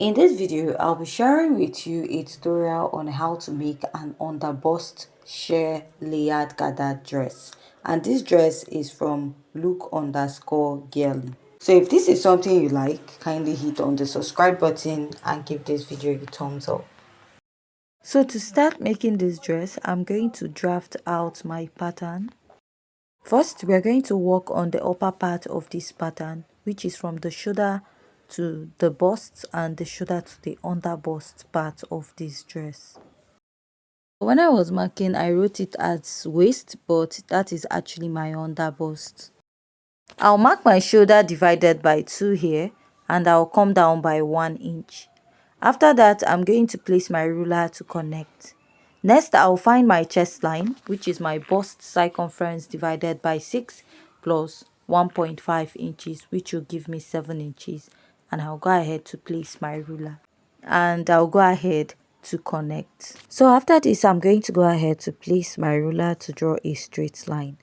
In this video, I'll be sharing with you a tutorial on how to make an underbust sheer layered gathered dress. And this dress is from look_girly. So if this is something you like, kindly hit on the subscribe button and give this video a thumbs up. So to start making this dress, I'm going to draft out my pattern. First, we're going to work on the upper part of this pattern, which is from the shoulder to the bust and the shoulder to the under bust part of this dress. When I was marking, I wrote it as waist, but that is actually my under bust. I'll mark my shoulder divided by 2 here, and I'll come down by 1 inch. After that, I'm going to place my ruler to connect. Next, I'll find my chest line, which is my bust circumference divided by 6 plus 1.5 inches, which will give me 7 inches. And I'll go ahead to place my ruler. And I'll go ahead to connect. So after this, I'm going to go ahead to place my ruler to draw a straight line.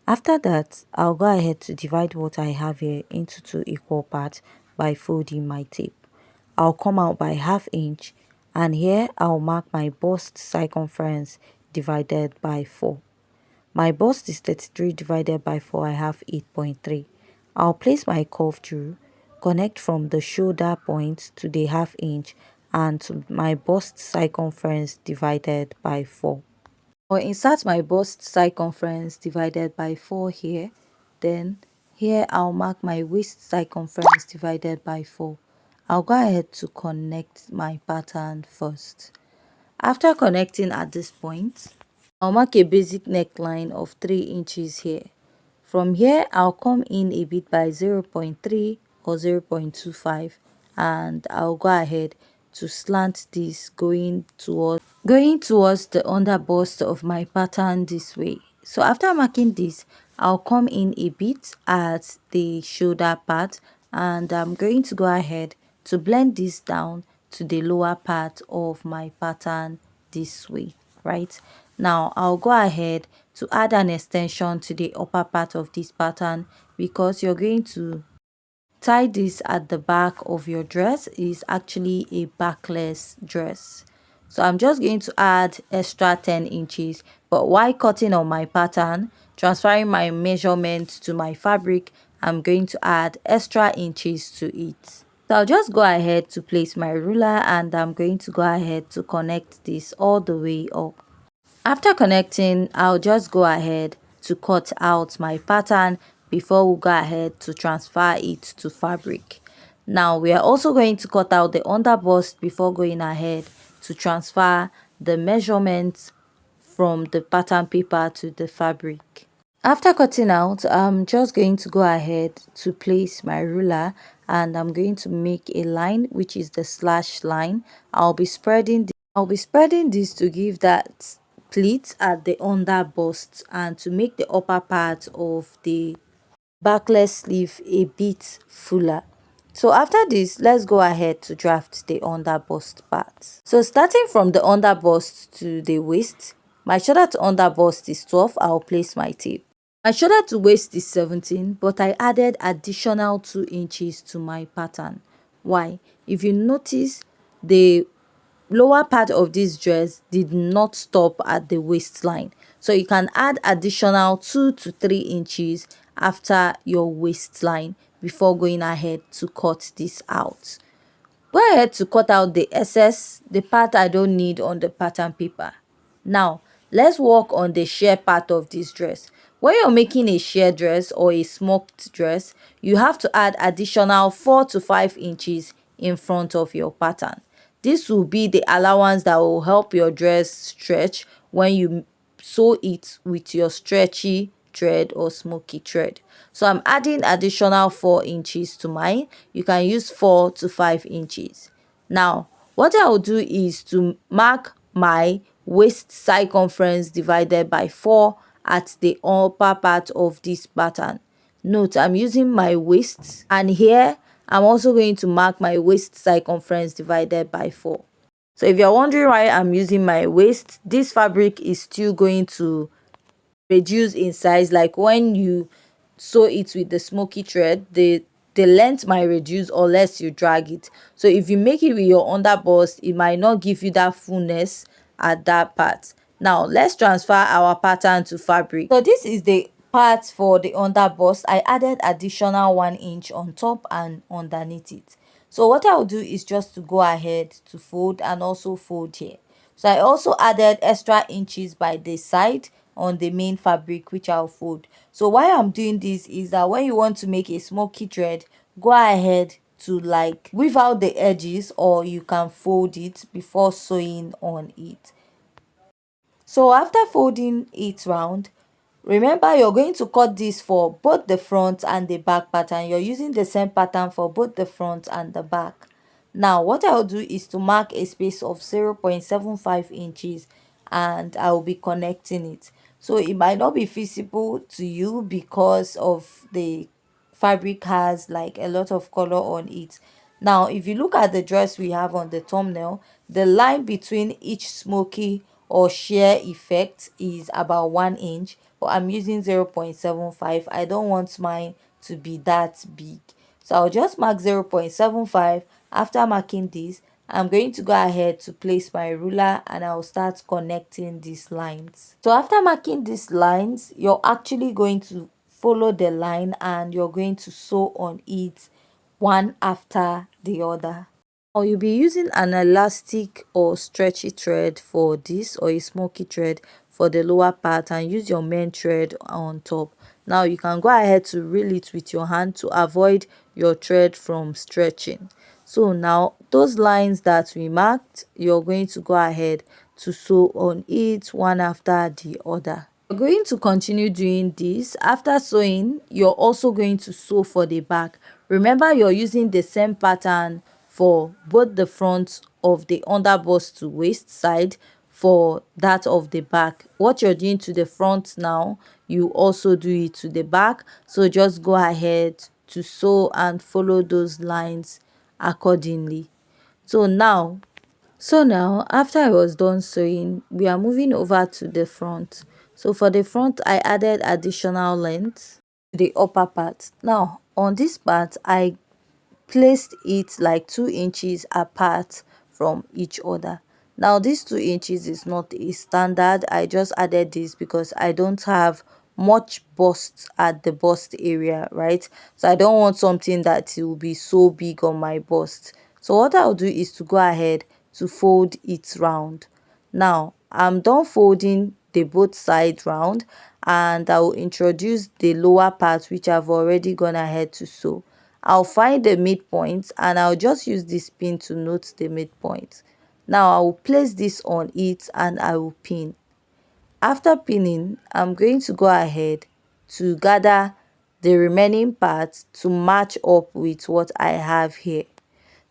After that, I'll go ahead to divide what I have here into 2 equal parts by folding my tape. I'll come out by ½ inch, and here I'll mark my bust circumference divided by 4. My bust is 33 divided by 4, I have 8.3. I'll place my curve through, connect from the shoulder point to the ½ inch and to my bust circumference divided by 4. I'll insert my bust circumference divided by 4 here. Then here I'll mark my waist circumference divided by 4. I'll go ahead to connect my pattern first. After connecting at this point, I'll mark a basic neckline of 3 inches here. From here, I'll come in a bit by 0.3 or 0.25, and I'll go ahead to slant this going towards the underbust of my pattern this way. So after marking this, I'll come in a bit at the shoulder part, and I'm going to go ahead to blend this down to the lower part of my pattern this way. Right now, I'll go ahead to add an extension to the upper part of this pattern, because you're going to tie this at the back of your dress. Is actually a backless dress. So I'm just going to add extra 10 inches, but while cutting on my pattern, transferring my measurement to my fabric, I'm going to add extra inches to it. So I'll just go ahead to place my ruler, and I'm going to go ahead to connect this all the way up. After connecting, I'll just go ahead to cut out my pattern before we go ahead to transfer it to fabric. Now we are also going to cut out the underbust before going ahead to transfer the measurements from the pattern paper to the fabric. After cutting out, I'm just going to go ahead to place my ruler, and I'm going to make a line, which is the slash line. I'll be spreading this to give that pleat at the under bust and to make the upper part of the backless sleeve a bit fuller. So after this, let's go ahead to draft the under bust part. So starting from the under bust to the waist, my shoulder to under bust is 12. I'll place my tape. My shoulder to waist is 17, but I added additional 2 inches to my pattern. Why? If you notice, the lower part of this dress did not stop at the waistline, so you can add additional 2 to 3 inches after your waistline before going ahead to cut this out. Go ahead to cut out the excess, the part I don't need on the pattern paper. Now let's work on the sheer part of this dress. When you're making a sheer dress or a smoked dress, you have to add additional 4 to 5 inches in front of your pattern. This will be the allowance that will help your dress stretch when you sew it with your stretchy thread or smoky thread. So I'm adding additional 4 inches to mine. You can use 4 to 5 inches. Now what I will do is to mark my waist circumference divided by 4 at the upper part of this pattern. Note, I'm using my waist, and here I'm also going to mark my waist circumference divided by 4. So if you're wondering why I'm using my waist, this fabric is still going to reduce in size. Like when you sew it with the smoky thread, the the length might reduce unless you drag it. So if you make it with your underbust, it might not give you that fullness at that part. Now let's transfer our pattern to fabric. So this is the part for the underbust. I added additional 1 inch on top and underneath it. So what I'll do is just to go ahead to fold and also fold here. So I also added extra inches by the side on the main fabric, which I'll fold. So why I'm doing this is that when you want to make a smoky thread, go ahead to like weave out the edges, or you can fold it before sewing on it. So after folding it round, remember you're going to cut this for both the front and the back pattern. You're using the same pattern for both the front and the back. Now what I'll do is to mark a space of 0.75 inches and I'll be connecting it. So it might not be visible to you because of the fabric has like a lot of color on it. Now if you look at the dress we have on the thumbnail, the line between each smoky or sheer effect is about 1 inch, but I'm using 0.75. I don't want mine to be that big, so I'll just mark 0.75. After marking this, I'm going to go ahead to place my ruler and I'll start connecting these lines. So after marking these lines, you're actually going to follow the line and you're going to sew on it one after the other. Or you'll be using an elastic or stretchy thread for this, or a smoky thread for the lower part, and use your main thread on top. Now you can go ahead to reel it with your hand to avoid your thread from stretching. So now those lines that we marked, you're going to go ahead to sew on it one after the other. You're going to continue doing this. After sewing, you're also going to sew for the back. Remember, you're using the same pattern for both the front of the underbust to waist side for that of the back. What you're doing to the front now, you also do it to the back. So just go ahead to sew and follow those lines accordingly. So now after I was done sewing, we are moving over to the front. So for the front, I added additional length to the upper part. Now on this part, I placed it like 2 inches apart from each other. Now these 2 inches is not a standard. I just added this because I don't have much bust at the bust area, right? So I don't want something that will be so big on my bust. So what I'll do is to go ahead to fold it round. Now I'm done folding the both sides round, and I will introduce the lower part, which I've already gone ahead to sew. I'll find the midpoint and I'll just use this pin to note the midpoint. Now I will place this on it and I will pin. After pinning, I'm going to go ahead to gather the remaining parts to match up with what I have here.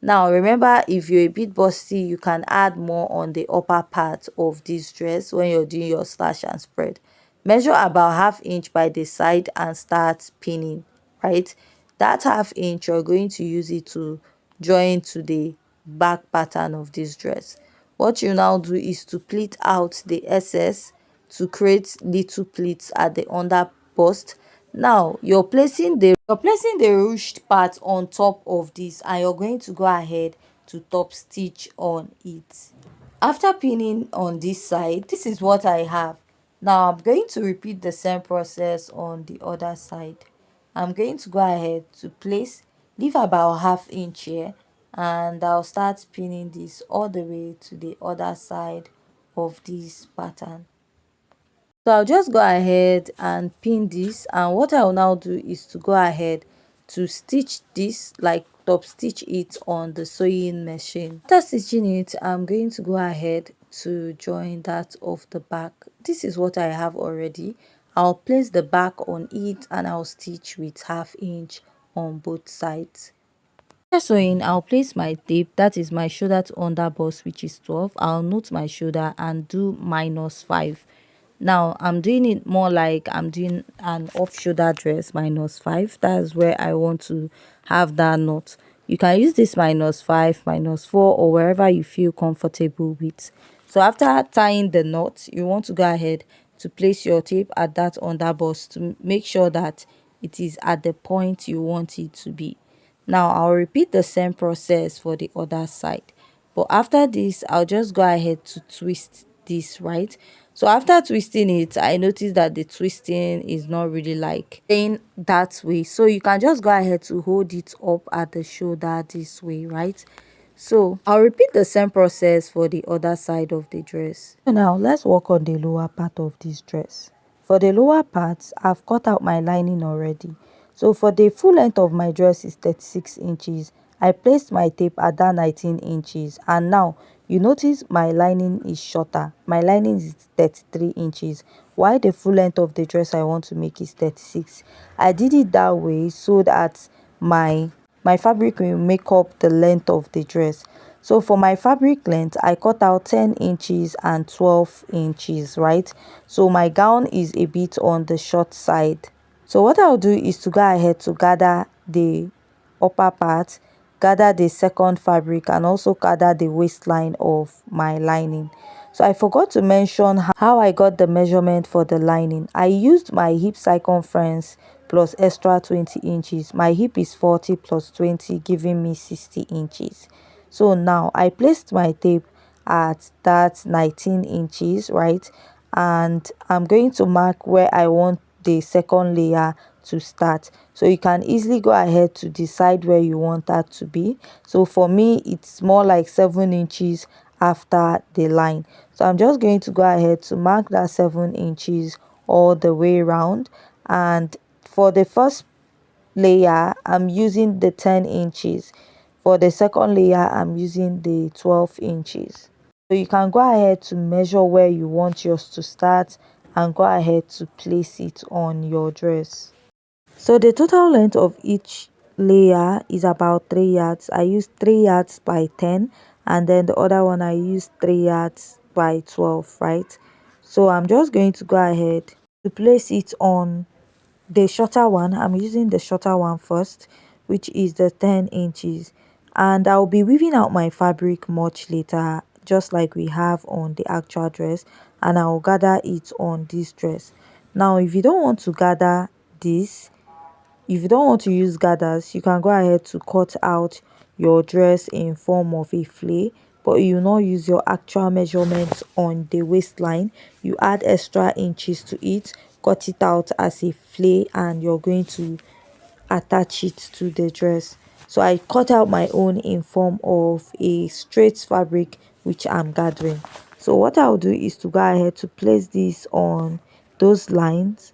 Now remember, if you're a bit busty, you can add more on the upper part of this dress when you're doing your slash and spread. Measure about ½ inch by the side and start pinning, right? That ½ inch, you're going to use it to join to the back pattern of this dress. What you now do is to pleat out the excess to create little pleats at the under bust. Now you're placing the ruched part on top of this, and you're going to go ahead to top stitch on it. After pinning on this side, this is what I have. Now I'm going to repeat the same process on the other side. I'm going to go ahead to leave about ½ inch here, and I'll start pinning this all the way to the other side of this pattern. So I'll just go ahead and pin this, and what I will now do is to go ahead to stitch this, like top stitch it on the sewing machine. After stitching it, I'm going to go ahead to join that of the back. This is what I have already. I'll place the back on it and I'll stitch with ½ inch on both sides. After sewing, I'll place my tape, that is my shoulder to under bust, which is 12. I'll note my shoulder and do -5. Now I'm doing it more like I'm doing an off shoulder dress. -5, that's where I want to have that knot. You can use this -5, -4, or wherever you feel comfortable with. So after tying the knot, you want to go ahead to place your tape at that under bust to make sure that it is at the point you want it to be. Now I'll repeat the same process for the other side, but after this I'll just go ahead to twist this, right? So after twisting it, I noticed that the twisting is not really like staying that way, so you can just go ahead to hold it up at the shoulder this way, right? So I'll repeat the same process for the other side of the dress. So now let's work on the lower part of this dress. For the lower part, I've cut out my lining already. So for the full length of my dress is 36 inches. I placed my tape at that 19 inches, and now you notice my lining is shorter. My lining is 33 inches. Why the full length of the dress I want to make is 36. I did it that way so that my fabric will make up the length of the dress. So for my fabric length, I cut out 10 inches and 12 inches, right? So my gown is a bit on the short side. So what I'll do is to go ahead to gather the upper part, gather the second fabric, and also gather the waistline of my lining. So I forgot to mention how I got the measurement for the lining. I used my hip circumference plus extra 20 inches. My hip is 40 plus 20, giving me 60 inches. So now I placed my tape at that 19 inches, right? And I'm going to mark where I want the second layer to start. So you can easily go ahead to decide where you want that to be. So for me, it's more like 7 inches after the line. So I'm just going to go ahead to mark that 7 inches all the way around. And for the first layer, I'm using the 10 inches. For the second layer, I'm using the 12 inches. So you can go ahead to measure where you want yours to start and go ahead to place it on your dress. So the total length of each layer is about 3 yards. I used 3 yards by 10, and then the other one I used 3 yards by 12, right? So I'm just going to go ahead to place it on the shorter one. I'm using the shorter one first, which is the 10 inches, and I'll be weaving out my fabric much later, just like we have on the actual dress, and I'll gather it on this dress. Now if you don't want to gather this, if you don't want to use gathers, you can go ahead to cut out your dress in form of a flay, but you will not use your actual measurements on the waistline. You add extra inches to it, cut it out as a flay, and you're going to attach it to the dress. So I cut out my own in form of a straight fabric which I'm gathering. So what I'll do is to go ahead to place this on those lines,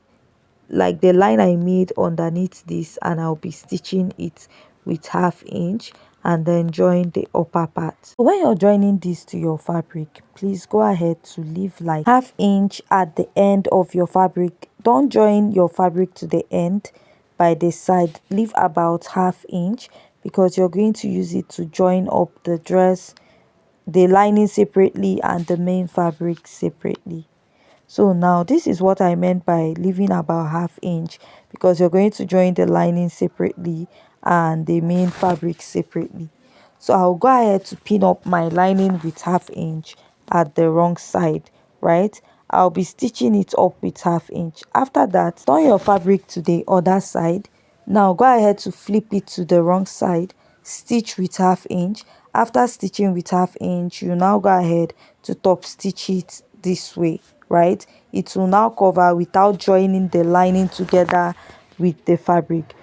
like the line I made underneath this, and I'll be stitching it with half inch and then join the upper part. So when you're joining this to your fabric, please go ahead to leave like half inch at the end of your fabric. Don't join your fabric to the end by the side, leave about half inch, because you're going to use it to join up the dress, the lining separately and the main fabric separately. So now this is what I meant by leaving about half inch, because you're going to join the lining separately and the main fabric separately. So I'll go ahead to pin up my lining with half inch at the wrong side, right? I'll be stitching it up with half inch. After that, turn your fabric to the other side. Now go ahead to flip it to the wrong side, stitch with half inch. After stitching with half inch, you now go ahead to top stitch it this way, right? It will now cover without joining the lining together with the fabric.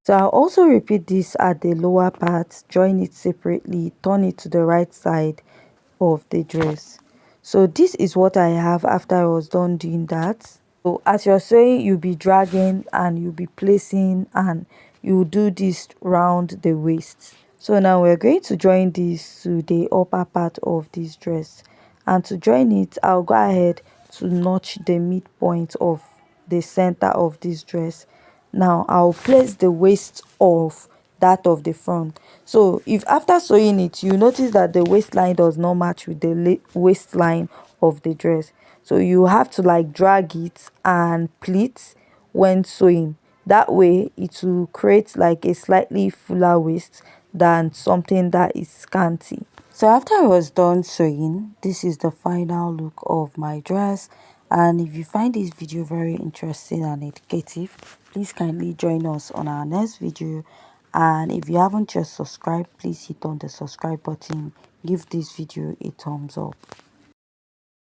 So I'll also repeat this at the lower part, join it separately, turn it to the right side of the dress. So this is what I have after I was done doing that. So as you're sewing, you'll be dragging and you'll be placing, and you do this round the waist. So now we're going to join this to the upper part of this dress, and to join it, I'll go ahead to notch the midpoint of the center of this dress. Now I'll place the waist of that of the front. So if after sewing it you notice that the waistline does not match with the waistline of the dress, so you have to like drag it and pleat when sewing. That way it will create like a slightly fuller waist than something that is scanty. So after I was done sewing, this is the final look of my dress. And if you find this video very interesting and educative, please kindly join us on our next video, And if you haven't just subscribed, please hit on the subscribe button. Give this video a thumbs up.